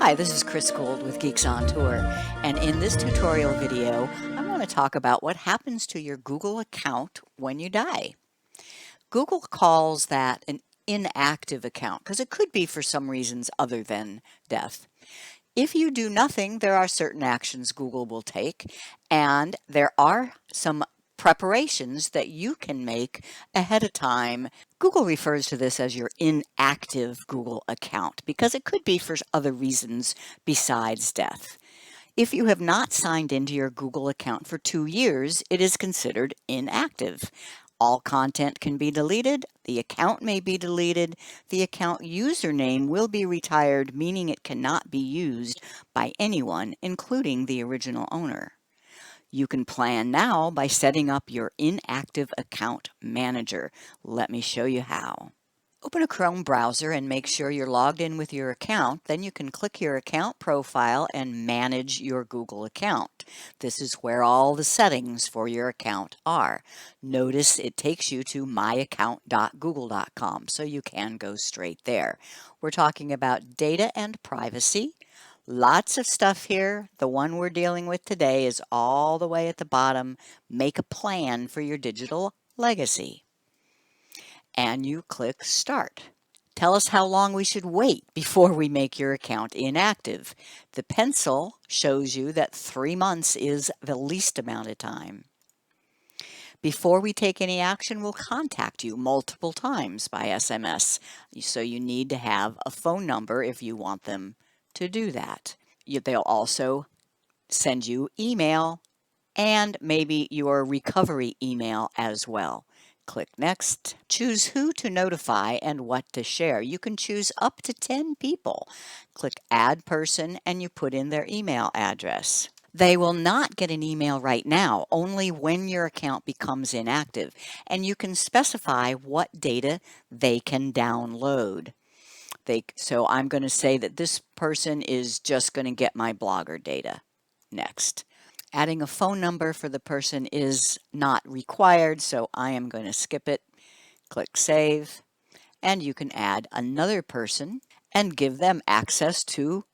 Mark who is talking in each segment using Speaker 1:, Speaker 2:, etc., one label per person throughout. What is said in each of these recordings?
Speaker 1: Hi, this is Guld with Geeks on Tour, and in this tutorial video, I want to talk about what happens to your Google account when you die. Google calls that an inactive account because it could be for some reasons other than death. If you do nothing, there are certain actions Google will take, and there are some preparations that you can make ahead of time. Google refers to this as your inactive Google account because it could be for other reasons besides death. If you have not signed into your Google account for 2 years, it is considered inactive. All content can be deleted, the account may be deleted, the account username will be retired, meaning it cannot be used by anyone, including the original owner. You can plan now by setting up your Inactive Account Manager. Let me show you how. Open a Chrome browser and make sure you're logged in with your account. Then you can click your account profile and manage your Google account. This is where all the settings for your account are. Notice it takes you to myaccount.google.com, so you can go straight there. We're talking about data and privacy. Lots of stuff here. The one we're dealing with today is all the way at the bottom. Make a plan for your digital legacy. And you click Start. Tell us how long we should wait before we make your account inactive. The pencil shows you that 3 months is the least amount of time. Before we take any action, we'll contact you multiple times by SMS. So you need to have a phone number if you want them to do that. They'll also send you email and maybe your recovery email as well. Click Next. Choose who to notify and what to share. You can choose up to 10 people. Click Add Person and you put in their email address. They will not get an email right now, only when your account becomes inactive, and you can specify what data they can download. So I'm going to say that this person is just going to get my blogger data. Next. Adding a phone number for the person is not required, so I am going to skip it. Click Save, and you can add another person and give them access to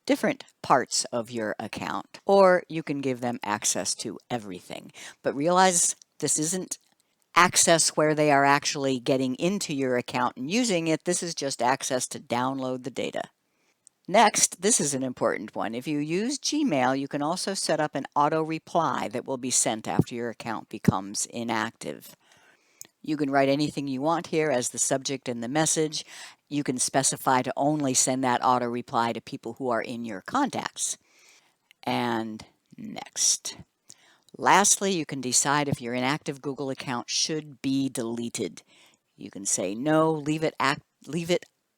Speaker 1: different parts of your account, or you can give them access to everything. But realize this isn't access where they are actually getting into your account and using it. This is just access to download the data. Next, this is an important one. If you use Gmail, you can also set up an auto reply that will be sent after your account becomes inactive. You can write anything you want here as the subject and the message. You can specify to only send that auto reply to people who are in your contacts. And next. Lastly, you can decide if your inactive Google account should be deleted. You can say no, leave it.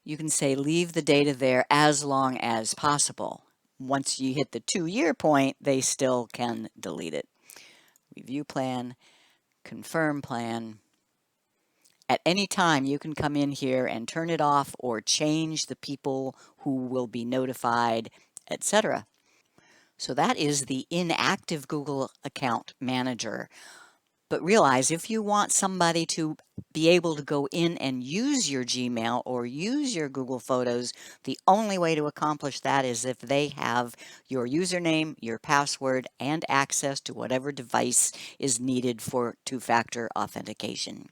Speaker 1: You can say leave the data there as long as possible. Once you hit the 2-year point, they still can delete it. Review plan, confirm plan. At any time, you can come in here and turn it off or change the people who will be notified, etc. So that is the Inactive Google Account Manager. But realize if you want somebody to be able to go in and use your Gmail or use your Google Photos, the only way to accomplish that is if they have your username, your password, and access to whatever device is needed for two-factor authentication.